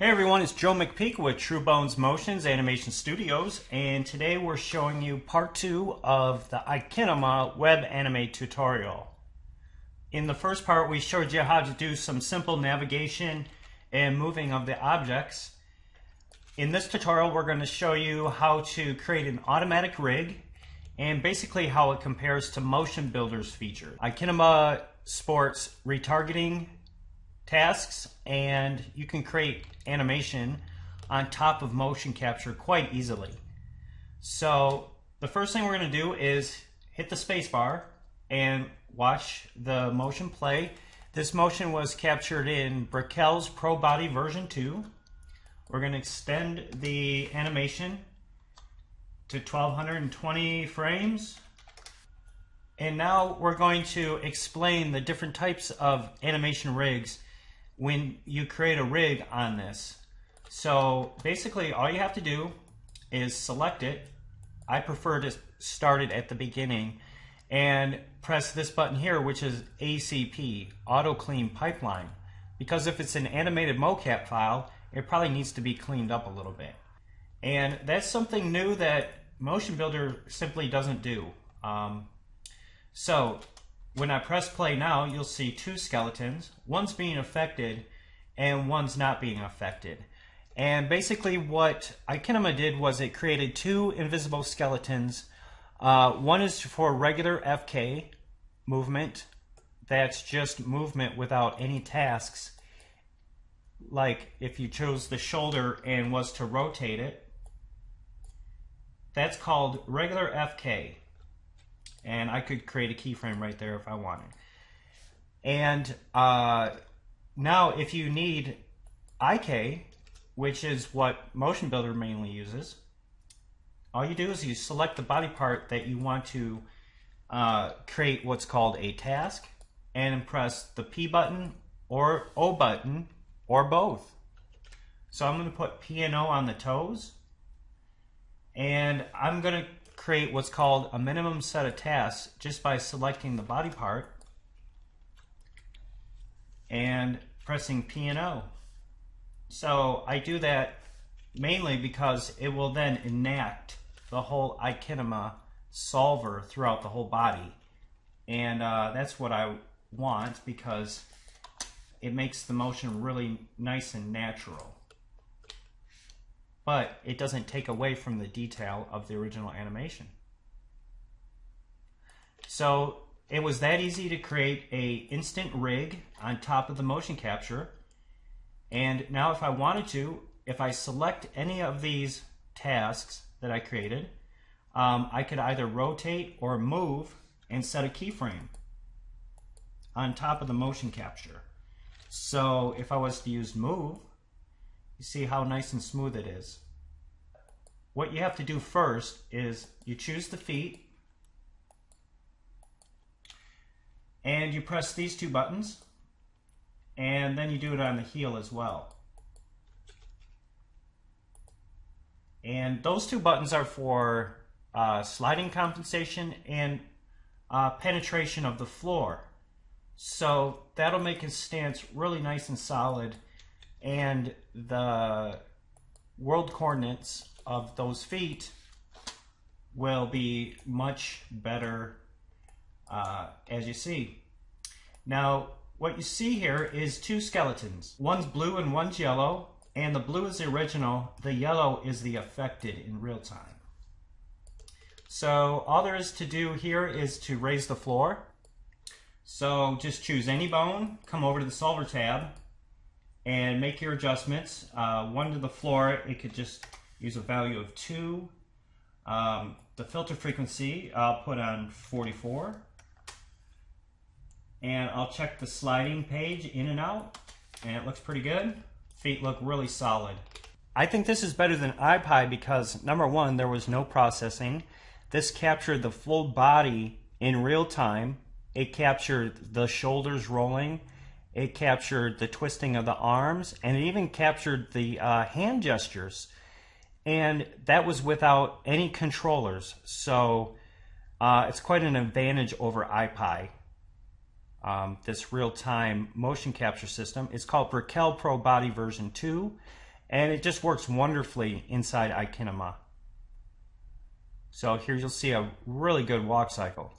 Hey everyone, it's Joe McPeak with True Bones Motions Animation Studios, and today we're showing you part 2 of the Ikinema web anime tutorial. In the first part we showed you how to do some simple navigation and moving of the objects. In this tutorial we're going to show you how to create an automatic rig and basically how it compares to Motion Builder's feature. Ikinema sports retargeting tasks, and you can create animation on top of motion capture quite easily. So the first thing we're going to do is hit the space bar and watch the motion play. This motion was captured in Brickel's Pro Body version 2. We're going to extend the animation to 1220 frames. And now we're going to explain the different types of animation rigs when you create a rig on this. So basically all you have to do is select it. I prefer to start it at the beginning and press this button here, which is ACP, Auto Clean Pipeline, because if it's an animated mocap file it probably needs to be cleaned up a little bit, and that's something new that Motion Builder simply doesn't do. So when I press play now, you'll see two skeletons. One's being affected and one's not being affected. And basically what Ikinema did was it created two invisible skeletons. One is for regular FK movement. That's just movement without any tasks. Like if you chose the shoulder and was to rotate it, that's called regular FK. And I could create a keyframe right there if I wanted. And now if you need IK, which is what Motion Builder mainly uses, all you do is you select the body part that you want to create what's called a task, and press the P button or O button or both. So I'm going to put P and O on the toes, and I'm going to create what's called a minimum set of tasks just by selecting the body part and pressing P and O. So I do that mainly because it will then enact the whole Ikinema solver throughout the whole body, and that's what I want because it makes the motion really nice and natural. But it doesn't take away from the detail of the original animation. So it was that easy to create a instant rig on top of the motion capture. And now if I wanted to, if I select any of these tasks that I created, I could either rotate or move and set a keyframe on top of the motion capture. So if I was to use move, you see how nice and smooth it is. What you have to do first is you choose the feet and you press these two buttons, and then you do it on the heel as well. And those two buttons are for sliding compensation and penetration of the floor. So that'll make his stance really nice and solid, and the world coordinates of those feet will be much better, as you see. Now what you see here is two skeletons. One's blue and one's yellow, and the blue is the original, the yellow is the affected in real time. So all there is to do here is to raise the floor. So just choose any bone, come over to the solver tab, and make your adjustments. One to the floor, it could just use a value of 2. The filter frequency, I'll put on 44. And I'll check the sliding page in and out, and it looks pretty good. Feet look really solid. I think this is better than iPie because, number one, there was no processing. This captured the full body in real time. It captured the shoulders rolling. It captured the twisting of the arms, and it even captured the hand gestures. And that was without any controllers. So it's quite an advantage over iPie. This real-time motion capture system. It's called Brickel Pro Body version 2. and it just works wonderfully inside iKinema. So here you'll see a really good walk cycle.